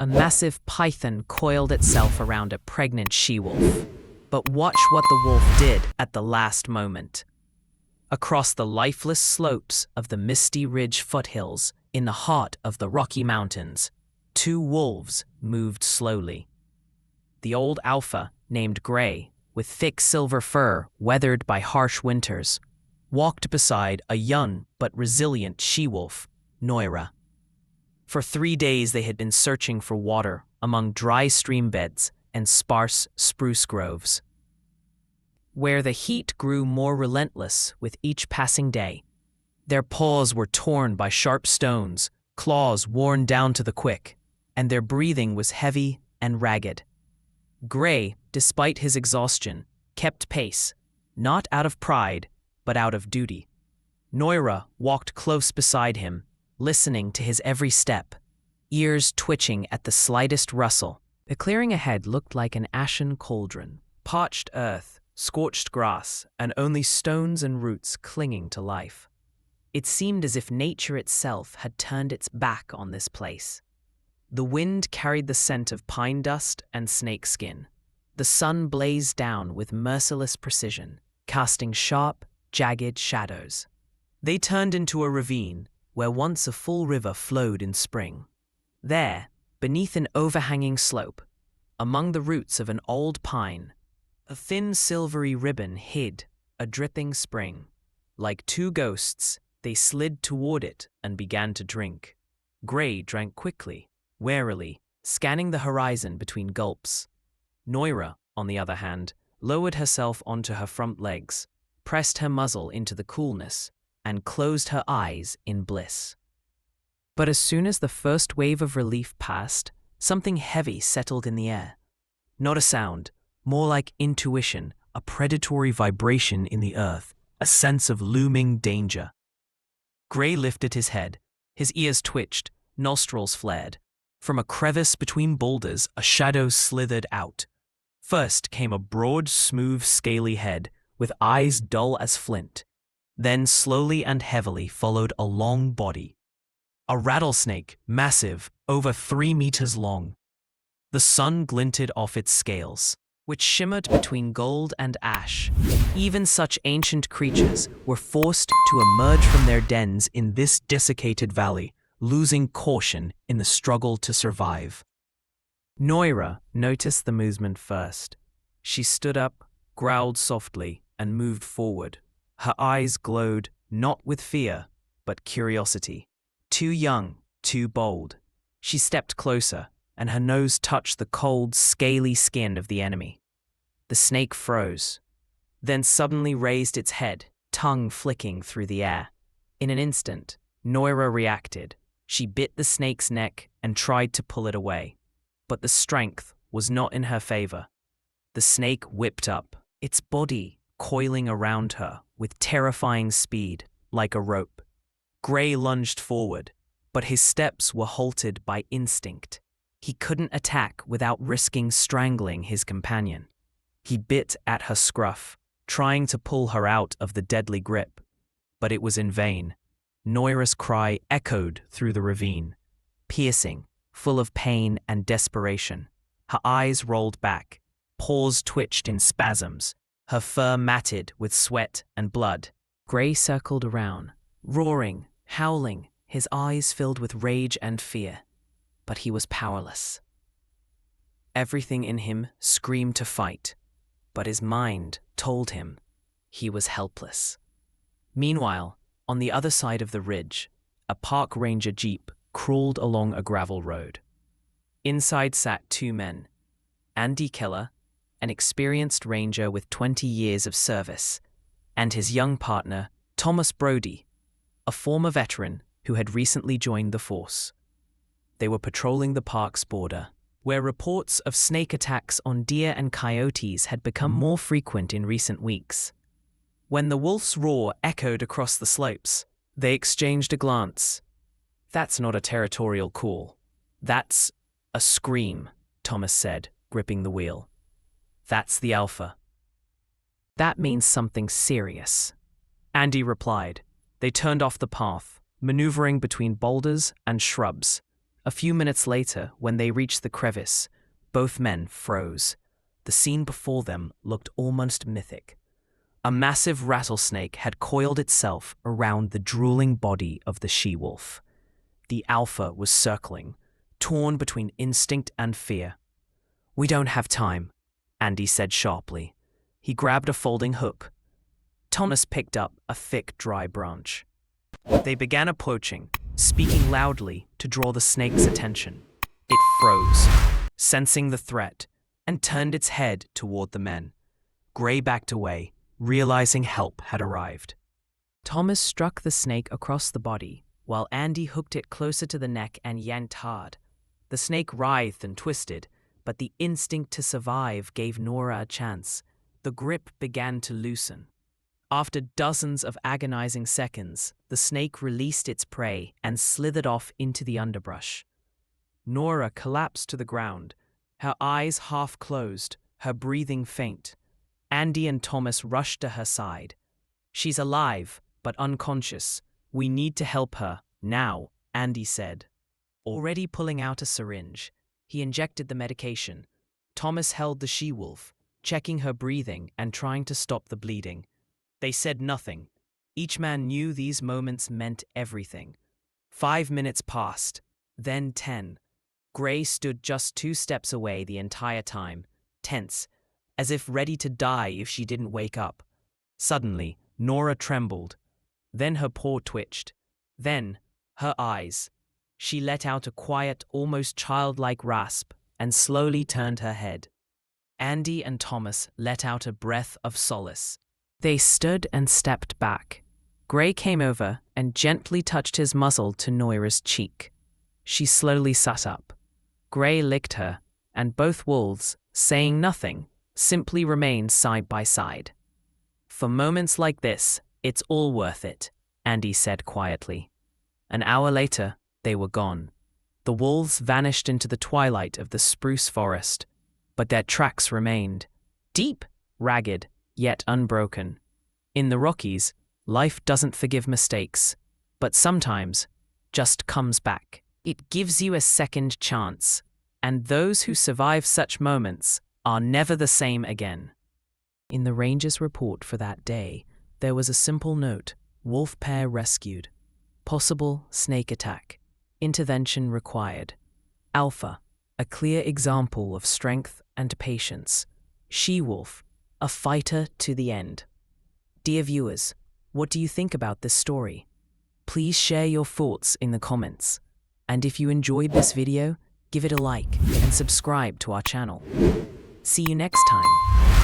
A massive python coiled itself around a pregnant she-wolf. But watch what the wolf did at the last moment. Across the lifeless slopes of the Misty Ridge foothills in the heart of the Rocky Mountains, two wolves moved slowly. The old alpha, named Gray, with thick silver fur weathered by harsh winters, walked beside a young but resilient she-wolf, Noira. For 3 days they had been searching for water among dry streambeds and sparse spruce groves. Where the heat grew more relentless with each passing day, their paws were torn by sharp stones, claws worn down to the quick, and their breathing was heavy and ragged. Gray, despite his exhaustion, kept pace, not out of pride, but out of duty. Noira walked close beside him, listening to his every step, ears twitching at the slightest rustle. The clearing ahead looked like an ashen cauldron, parched earth, scorched grass, and only stones and roots clinging to life. It seemed as if nature itself had turned its back on this place. The wind carried the scent of pine dust and snake skin. The sun blazed down with merciless precision, casting sharp, jagged shadows. They turned into a ravine where once a full river flowed in spring. There, beneath an overhanging slope, among the roots of an old pine, a thin silvery ribbon hid a dripping spring. Like two ghosts, they slid toward it and began to drink. Gray drank quickly, warily, scanning the horizon between gulps. Noira, on the other hand, lowered herself onto her front legs, pressed her muzzle into the coolness, and closed her eyes in bliss. But as soon as the first wave of relief passed, something heavy settled in the air. Not a sound, more like intuition, a predatory vibration in the earth, a sense of looming danger. Gray lifted his head, his ears twitched, nostrils flared. From a crevice between boulders, a shadow slithered out. First came a broad, smooth, scaly head, with eyes dull as flint. Then slowly and heavily followed a long body. A rattlesnake, massive, over 3 meters long. The sun glinted off its scales, which shimmered between gold and ash. Even such ancient creatures were forced to emerge from their dens in this desiccated valley, losing caution in the struggle to survive. Noira noticed the movement first. She stood up, growled softly, and moved forward. Her eyes glowed not with fear, but curiosity. Too young, too bold. She stepped closer, and her nose touched the cold, scaly skin of the enemy. The snake froze, then suddenly raised its head, tongue flicking through the air. In an instant, Noira reacted. She bit the snake's neck and tried to pull it away. But the strength was not in her favor. The snake whipped up, its body coiling around her with terrifying speed, like a rope. Gray lunged forward, but his steps were halted by instinct. He couldn't attack without risking strangling his companion. He bit at her scruff, trying to pull her out of the deadly grip. But it was in vain. Noira's cry echoed through the ravine, piercing, full of pain and desperation. Her eyes rolled back, paws twitched in spasms, her fur matted with sweat and blood. Gray circled around, roaring, howling, his eyes filled with rage and fear. But he was powerless. Everything in him screamed to fight, but his mind told him he was helpless. Meanwhile, on the other side of the ridge, a park ranger jeep crawled along a gravel road. Inside sat 2 men, Andy Keller, an experienced ranger with 20 years of service, and his young partner, Thomas Brody, a former veteran who had recently joined the force. They were patrolling the park's border, where reports of snake attacks on deer and coyotes had become more frequent in recent weeks. When the wolf's roar echoed across the slopes, they exchanged a glance. "That's not a territorial call. That's a scream," Thomas said, gripping the wheel. "That's the alpha." "That means something serious," Andy replied. They turned off the path, maneuvering between boulders and shrubs. A few minutes later, when they reached the crevice, both men froze. The scene before them looked almost mythic. A massive rattlesnake had coiled itself around the drooling body of the she-wolf. The alpha was circling, torn between instinct and fear. "We don't have time," Andy said sharply. He grabbed a folding hook. Thomas picked up a thick, dry branch. They began approaching, speaking loudly to draw the snake's attention. It froze, sensing the threat, and turned its head toward the men. Gray backed away, realizing help had arrived. Thomas struck the snake across the body, while Andy hooked it closer to the neck and yanked hard. The snake writhed and twisted, but the instinct to survive gave Noira a chance. The grip began to loosen. After dozens of agonizing seconds, the snake released its prey and slithered off into the underbrush. Noira collapsed to the ground, her eyes half closed, her breathing faint. Andy and Thomas rushed to her side. "She's alive, but unconscious. We need to help her, now," Andy said. Already pulling out a syringe, he injected the medication. Thomas held the she-wolf, checking her breathing and trying to stop the bleeding. They said nothing. Each man knew these moments meant everything. 5 minutes passed, then 10. Gray stood just 2 steps away the entire time, tense, as if ready to die if she didn't wake up. Suddenly, Noira trembled. Then her paw twitched. Then, her eyes. She let out a quiet, almost childlike rasp and slowly turned her head. Andy and Thomas let out a breath of solace. They stood and stepped back. Gray came over and gently touched his muzzle to Noira's cheek. She slowly sat up. Gray licked her, and both wolves, saying nothing, simply remained side by side. "For moments like this, it's all worth it," Andy said quietly. An hour later, they were gone. The wolves vanished into the twilight of the spruce forest, but their tracks remained. Deep, ragged, yet unbroken. In the Rockies, life doesn't forgive mistakes, but sometimes just comes back. It gives you a second chance, and those who survive such moments are never the same again. In the ranger's report for that day, there was a simple note: wolf pair rescued. Possible snake attack. Intervention required. Alpha, a clear example of strength and patience. She-wolf, a fighter to the end. Dear viewers, what do you think about this story? Please share your thoughts in the comments. And if you enjoyed this video, give it a like and subscribe to our channel. See you next time.